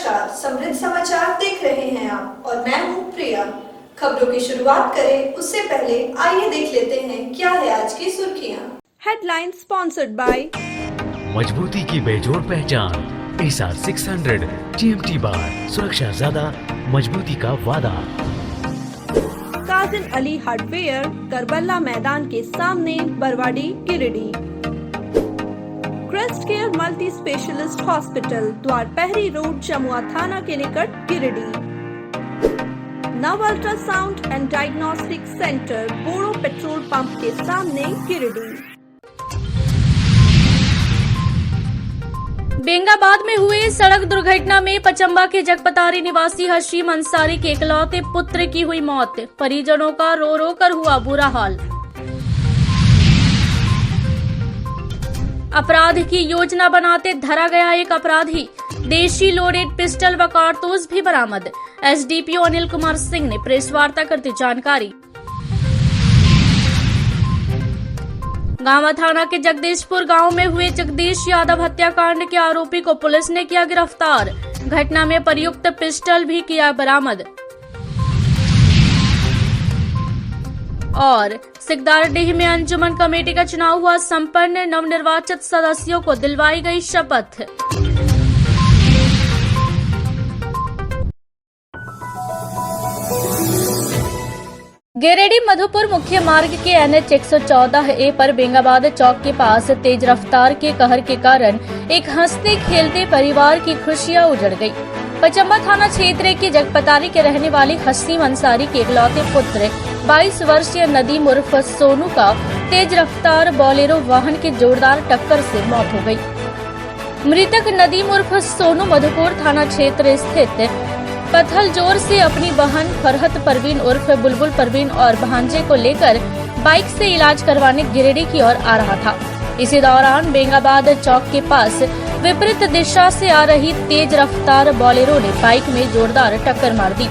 नमस्कार, समृद्ध समाचार देख रहे हैं आप और मैं हूं प्रिया। खबरों की शुरुआत करें उससे पहले आइए देख लेते हैं क्या है आज की सुर्खियां। हेडलाइन स्पॉन्सर्ड बाय मजबूती की बेजोड़ पहचान एसआर 600 GMT बार, सुरक्षा ज्यादा, मजबूती का वादा। काजिन अली हार्डवेयर, करबला मैदान के सामने, Barwadi, Giridih. Crest care multi specialist hospital, Dwarpahari road, Jamua थाना के निकट, Giridih. Nav ultrasound and diagnostic centre, Boro petrol pump के सामने, गिरिडीह। बेंगाबाद में हुए सड़क दुर्घटना में पचम्बा के जगपतारी निवासी हशीम अंसारी के इकलौते पुत्र की हुई मौत। परिजनों का रो रो कर हुआ बुरा हाल। अपराध की योजना बनाते धरा गया एक अपराधी। देशी लोडेड पिस्टल व कारतूस भी बरामद। एसडीपीओ अनिल कुमार सिंह ने प्रेस वार्ता करते जानकारी। गांवा थाना के जगदीशपुर गांव में हुए जगदीश यादव हत्याकांड के आरोपी को पुलिस ने किया गिरफ्तार। घटना में प्रयुक्त पिस्टल भी किया बरामद। और सिकदारडीह में अंजुमन कमेटी का चुनाव हुआ संपन्न। नवनिर्वाचित सदस्यों को दिलवाई गई शपथ। गिरिडीह मधुपुर मुख्य मार्ग के NH 114A पर बेंगाबाद चौक के पास तेज रफ्तार के कहर के कारण एक हंसते खेलते परिवार की खुशियां उजड़ गई। पचम्बा थाना क्षेत्र के जगपतारी के रहने वाले हसीम अंसारी के इकलौते पुत्र 22 वर्षीय नदीम उर्फ सोनू का तेज रफ्तार बोलेरो वाहन की जोरदार टक्कर से मौत हो गई। मृतक नदीम उर्फ सोनू मधुपुर थाना क्षेत्र स्थित पथलजोर से अपनी बहन फरहत परवीन उर्फ बुलबुल परवीन और भांजे को लेकर बाइक से इलाज करवाने गिरिडीह की ओर आ रहा था। इसी दौरान बेंगाबाद चौक के पास विपरीत दिशा से आ रही तेज रफ्तार बोलेरो ने बाइक में जोरदार टक्कर मार दी,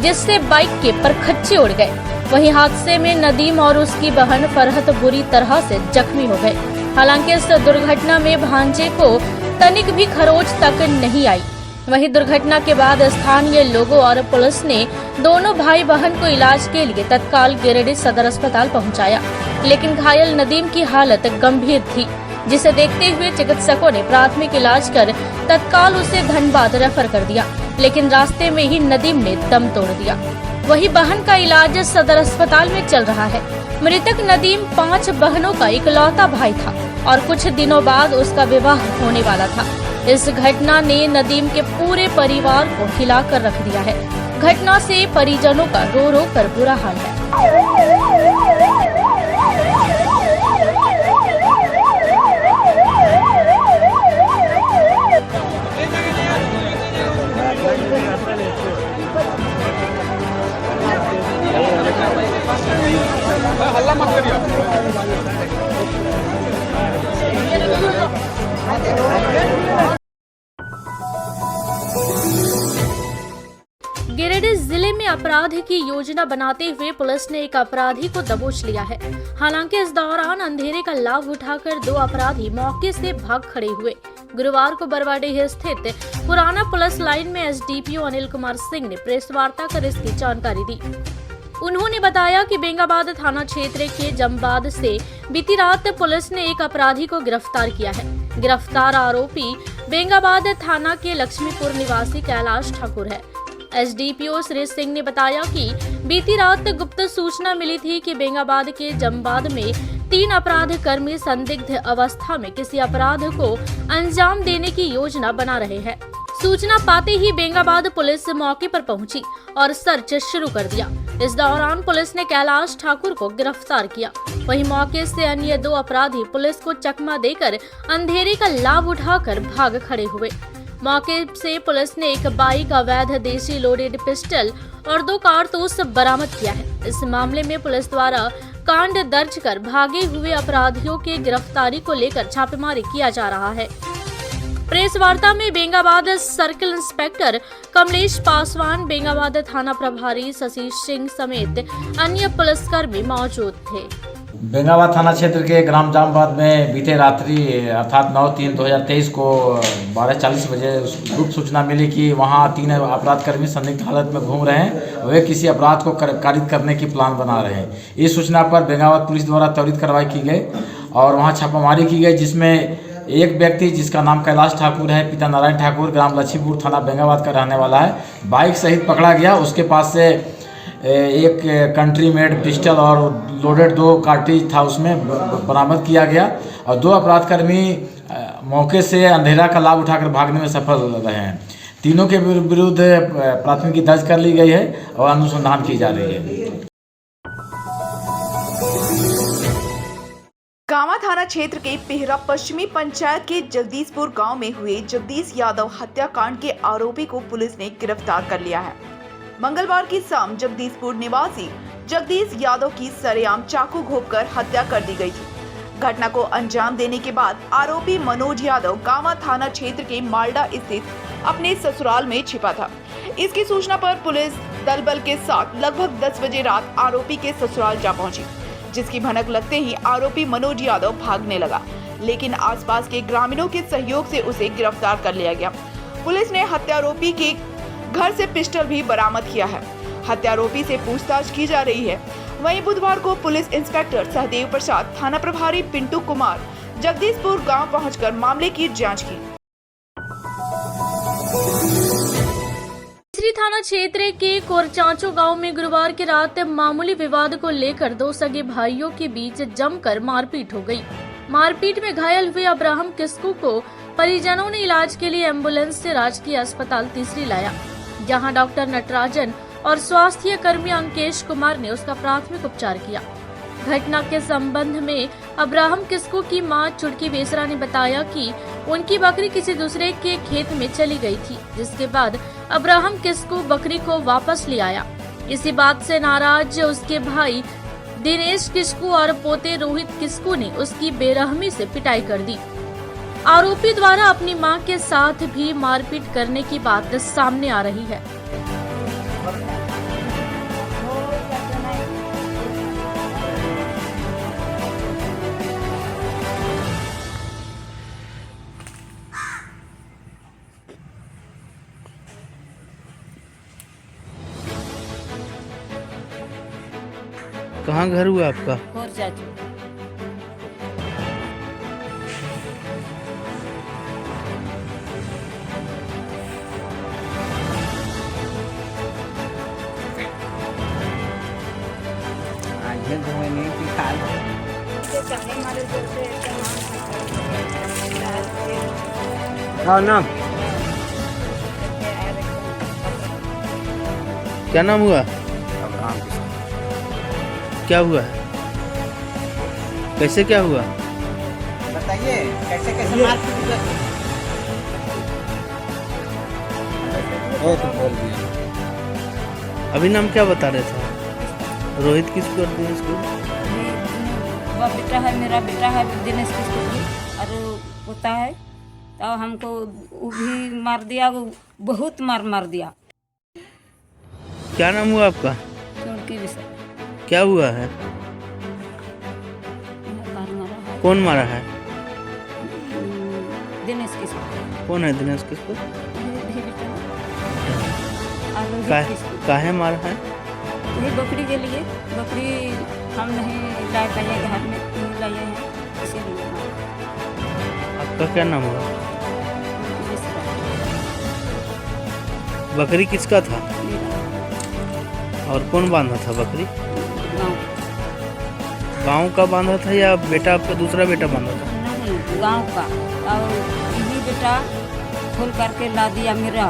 जिससे बाइक के परखच्चे उड़ गए। वहीं हादसे में नदीम और उसकी बहन फरहत बुरी तरह से जख्मी हो गए। हालांकि इस दुर्घटना में भांजे को तनिक भी खरोच तक नहीं आई। वहीं दुर्घटना के बाद स्थानीय लोगों और पुलिस ने दोनों भाई बहन को इलाज के लिए तत्काल गिरिडीह सदर अस्पताल पहुंचाया, लेकिन घायल नदीम की हालत गंभीर थी, जिसे देखते हुए चिकित्सकों ने प्राथमिक इलाज कर तत्काल उसे धनबाद रेफर कर दिया, लेकिन रास्ते में ही नदीम ने दम तोड़ दिया। वहीं बहन का इलाज सदर अस्पताल में चल रहा है। मृतक नदीम 5 बहनों का इकलौता भाई था और कुछ दिनों बाद उसका विवाह होने वाला था। इस घटना ने नदीम के पूरे परिवार को हिलाकर रख दिया है। घटना से परिजनों का रो रो कर बुरा हाल है। हल्ला मत करिए। गिरिडीह जिले में अपराध की योजना बनाते हुए पुलिस ने एक अपराधी को दबोच लिया है। हालांकि इस दौरान अंधेरे का लाभ उठाकर 2 अपराधी मौके से भाग खड़े हुए। गुरुवार को बरवाडीह स्थित पुराना पुलिस लाइन में एसडीपीओ अनिल कुमार सिंह ने प्रेस वार्ता कर इसकी जानकारी दी। उन्होंने बताया कि बेंगाबाद थाना क्षेत्र के जमबाद से बीती रात पुलिस ने एक अपराधी को गिरफ्तार किया है। गिरफ्तार आरोपी बेंगाबाद थाना के लक्ष्मीपुर निवासी कैलाश ठाकुर है। एसडीपीओ श्री सिंह ने बताया कि बीती रात गुप्त सूचना मिली थी कि बेंगाबाद के जमबाद में 3 अपराध कर्मी संदिग्ध अवस्था में किसी अपराध को अंजाम देने की योजना बना रहे हैं। सूचना पाते ही बेंगाबाद पुलिस मौके पर पहुंची और सर्च शुरू कर दिया। इस दौरान पुलिस ने कैलाश ठाकुर को गिरफ्तार किया। वहीं मौके से अन्य 2 अपराधी पुलिस को चकमा देकर अंधेरे का लाभ उठाकर भाग खड़े हुए। मौके से पुलिस ने एक बाइक, अवैध देशी लोडेड पिस्टल और 2 कारतूस बरामद किया है। इस मामले में पुलिस द्वारा कांड दर्ज कर भागे हुए अपराधियों के गिरफ्तारी को लेकर छापेमारी किया जा रहा है। प्रेस वार्ता में बेंगाबाद सर्किल इंस्पेक्टर कमलेश पासवान, बेंगाबाद थाना प्रभारी शशि सिंह समेत अन्य पुलिसकर्मी मौजूद थे। बेंगाबाद थाना क्षेत्र के ग्राम जामबाद में बीते रात्रि अर्थात 9/3/2023 को 12:40 बजे गुप्त सूचना मिली कि वहां 3 अपराधकर्मी संदिग्ध हालत में घूम रहे हैं। वे किसी अपराध को कारित करने की प्लान बना रहे हैं। इस सूचना पर बेंगाबाद पुलिस द्वारा त्वरित कार्रवाई की गई और वहां छापामारी की गई, जिसमें एक व्यक्ति जिसका नाम कैलाश ठाकुर है, पिता नारायण ठाकुर, ग्राम लक्ष्मीपुर, थाना बेंगाबाद का रहने वाला है, बाइक सहित पकड़ा गया। उसके पास से एक कंट्री मेड पिस्टल और लोडेड 2 कार्ट्रिज था, उसमें बरामद किया गया और 2 अपराधकर्मी मौके से अंधेरा का लाभ उठाकर भागने में सफल रहे हैं। तीनों के विरुद्ध प्राथमिकी दर्ज कर ली गई है और अनुसंधान की जा रही है। कामा थाना क्षेत्र के पेहरा पश्चिमी पंचायत के जगदीशपुर गांव में हुए जगदीश यादव हत्याकांड के आरोपी को पुलिस ने गिरफ्तार कर लिया है। मंगलवार की शाम जगदीशपुर निवासी जगदीश यादव की सरेआम चाकू घोंपकर हत्या कर दी गई थी। घटना को अंजाम देने के बाद आरोपी मनोज यादव कामा थाना क्षेत्र के मालडा स्थित अपने ससुराल में छिपा था। इसकी सूचना पर पुलिस दल बल के साथ लगभग 10 बजे रात आरोपी के ससुराल जा पहुंची, जिसकी भनक लगते ही आरोपी मनोज यादव भागने लगा, लेकिन आसपास के ग्रामीणों के सहयोग से उसे गिरफ्तार कर लिया गया। पुलिस ने हत्यारोपी के घर से पिस्टल भी बरामद किया है। हत्यारोपी से पूछताछ की जा रही है। वहीं बुधवार को पुलिस इंस्पेक्टर सहदेव प्रसाद, थाना प्रभारी पिंटू कुमार जगदीशपुर गांव पहुंचकर मामले की जांच की। तीसरी थाना क्षेत्र के कोरचांचो गांव में गुरुवार की रात मामूली विवाद को लेकर 2 सगे भाइयों के बीच जमकर मारपीट हो गई। मारपीट में घायल हुए अब्राहम किस्कू को परिजनों ने इलाज के लिए एम्बुलेंस से राजकीय अस्पताल तीसरी लाया, जहां डॉक्टर नटराजन और स्वास्थ्य कर्मी अंकेश कुमार ने उसका प्राथमिक उपचार किया। घटना के संबंध में अब्राहम किस्कू की मां चुटकी बेसरा ने बताया कि उनकी बकरी किसी दूसरे के खेत में चली गई थी, जिसके बाद अब्राहम किस्कू बकरी को वापस ले आया। इसी बात से नाराज उसके भाई दिनेश किस्कू और पोते रोहित किस्कू ने उसकी बेरहमी से पिटाई कर दी। आरोपी द्वारा अपनी मां के साथ भी मारपीट करने की बात सामने आ रही है। कहाँ घर हुआ आपका? हाँ नाम क्या नाम हुआ? क्या हुआ है? कैसे क्या हुआ बताइए, कैसे कैसे मारपीट तो बोल दिया। अभी नाम क्या बता रहे थे? रोहित किसको और दिनेश को? वो बेटा है, मेरा बेटा है दिनेश किसको और पोता है, तो हमको वो भी मार दिया, वो बहुत मार दिया। क्या नाम हुआ आपका? चुटकी बेसरा। क्या हुआ है? कौन मारा है? दिनेश किसको। कौन है दिनेश किसको? काहे मारा है? वही बकरी के लिए, बकरी हम नहीं ला पाए, घर में नहीं लाए हैं, इसीलिए। आपका क्या नाम हुआ? बकरी किसका था और कौन बांधा था बकरी? गांव का बांधा था या बेटा आपका दूसरा बेटा बांधा था? नहीं, गांव का। और यही बेटा खोल करके ला दिया मेरा,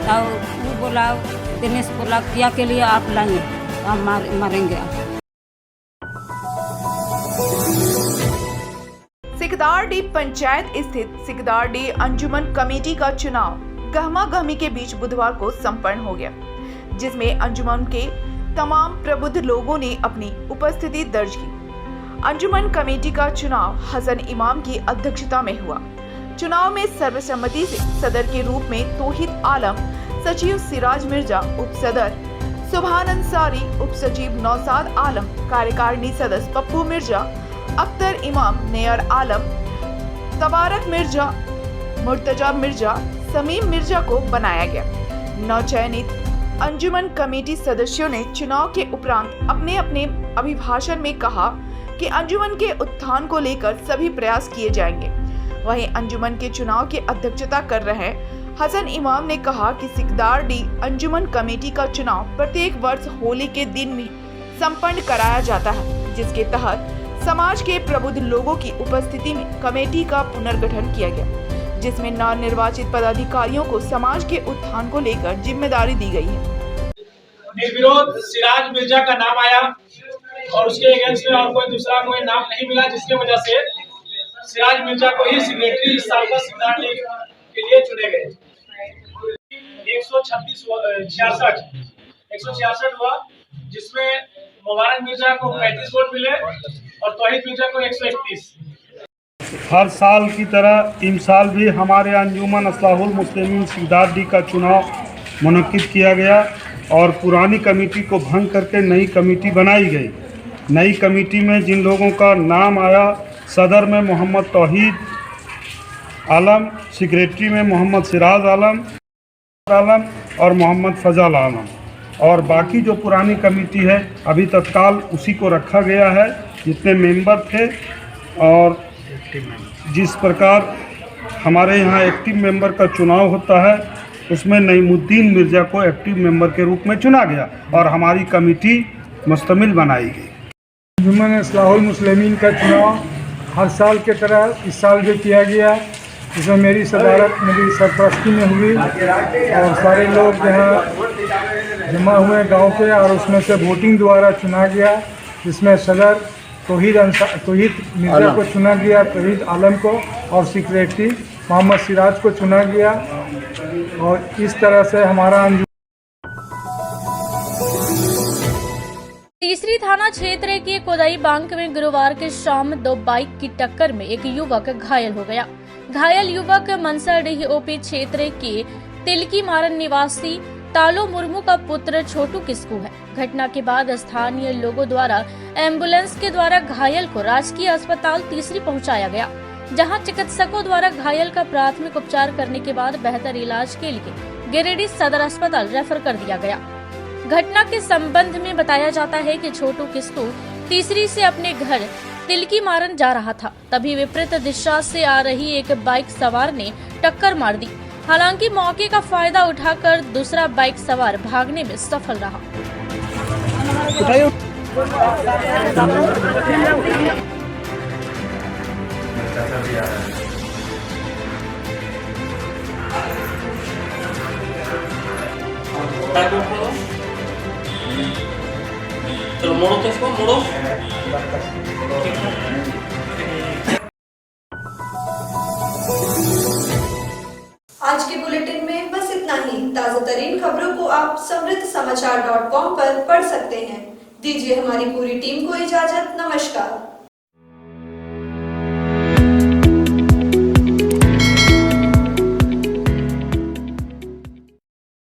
तो वो बोला, दिनेश बोला क्या के लिए आप लाएंगे, हम मारेंगे। सिकदारडी पंचायत स्थित सिकदारडी अंजुमन कमेटी का चुनाव गहमा गहमी के बीच बुधवार को संपन्न हो गया, जिसमें अंजुमन के तमाम प्रबुद्ध लोगों ने अपनी उपस्थिति दर्ज की। अंजुमन कमेटी का चुनाव हसन इमाम की अध्यक्षता में हुआ। चुनाव में सर्वसम्मति से सदर के रूप में तौहीद आलम, सचिव सिराज मिर्जा, उप सदर सुभान अंसारी, उप सचिव नौसाद आलम, कार्यकारिणी सदस्य पप्पू मिर्जा, अख्तर इमाम, नेयर आलम, तबारक मिर्जा, मुर्तजा मिर्जा, समीम मिर्जा को बनाया गया। नवचयनित अंजुमन कमेटी सदस्यों ने चुनाव के उपरांत अपने अपने अभिभाषण में कहा कि अंजुमन के उत्थान को लेकर सभी प्रयास किए जाएंगे। वहीं अंजुमन के चुनाव की अध्यक्षता कर रहे हसन इमाम ने कहा कि सिकदार डी अंजुमन कमेटी का चुनाव प्रत्येक वर्ष होली के दिन में संपन्न कराया जाता है, जिसके तहत समाज के प्रबुद्ध लोगों की उपस्थिति में कमेटी का पुनर्गठन किया गया, जिसमें नवनिर्वाचित पदाधिकारियों को समाज के उत्थान को लेकर जिम्मेदारी दी गई है। निर्विरोध सिराज मिर्जा का नाम आया और उसके अगेंस्ट में और कोई नाम नहीं मिला, जिसकी वजह से सिराज मिर्जा को ही सेक्रेटरी इस साल का सिकदार लीग के लिए चुने गए। 166 हुआ, जिसमें मुबारक मिर्जा को 35 वोट मिले और तौहीद मिर्जा को 131। हर साल की तरह इस साल भी हमारे अंजुमन इस्लाहुल मुस्लिमीन सिकदार डी का चुनाव मुनक्किद किया गया और पुरानी कमेटी को भंग करके नई कमेटी बनाई गई। नई कमेटी में जिन लोगों का नाम आया, सदर में मोहम्मद तौहीद आलम, सेक्रेटरी में मोहम्मद सिराज आलम और मोहम्मद फजल आलम, और बाकी जो पुरानी कमेटी है अभी तत्काल उसी को रखा गया है जितने मेंबर थे। और जिस प्रकार हमारे यहाँ एक्टिव मेंबर का चुनाव होता है, उसमें नईमुद्दीन मिर्जा को एक्टिव मेंबर के रूप में चुना गया और हमारी कमेटी मुस्तमिल बनाई गई। अंजुमन इस्लाहुल मुस्लिमीन का चुनाव हर साल की तरह इस साल भी किया गया, जिसमें मेरी सदारत मेरी सरपरस्ती में हुई और सारे लोग यहाँ जमा हुए गांव के, और उसमें से वोटिंग द्वारा चुना गया, जिसमें सदर तौहीद मिर्जा को चुना गया, तौहीद आलम को, और सेक्रेटरी मोहम्मद सिराज को चुना गया। और इस तरह से हमारा तीसरी थाना क्षेत्र के कोदाई बांक में गुरुवार की शाम 2 बाइक की टक्कर में एक युवक घायल हो गया। घायल युवक मनसाडीह ओपी क्षेत्र के तिलकी मारन निवासी तालो मुर्मू का पुत्र छोटू किस्कू है। घटना के बाद स्थानीय लोगों द्वारा एम्बुलेंस के द्वारा घायल को राजकीय अस्पताल तीसरी पहुंचाया गया, जहां चिकित्सकों द्वारा घायल का प्राथमिक उपचार करने के बाद बेहतर इलाज के लिए गिरिडीह सदर अस्पताल रेफर कर दिया गया। घटना के संबंध में बताया जाता है कि छोटू किस्कू तीसरी से अपने घर तिलकी मारन जा रहा था, तभी विपरीत दिशा से आ रही एक बाइक सवार ने टक्कर मार दी। हालांकि मौके का फायदा उठाकर दूसरा बाइक सवार भागने में सफल रहा। चलो मोड़ो तो इसको मोड़ो। आज के बुलेटिन में बस इतना ही। ताजा तरीन खबरों को आप समृद्धसमाचार.com पर पढ़ सकते हैं। दीजिए हमारी पूरी टीम को इजाजत। नमस्कार।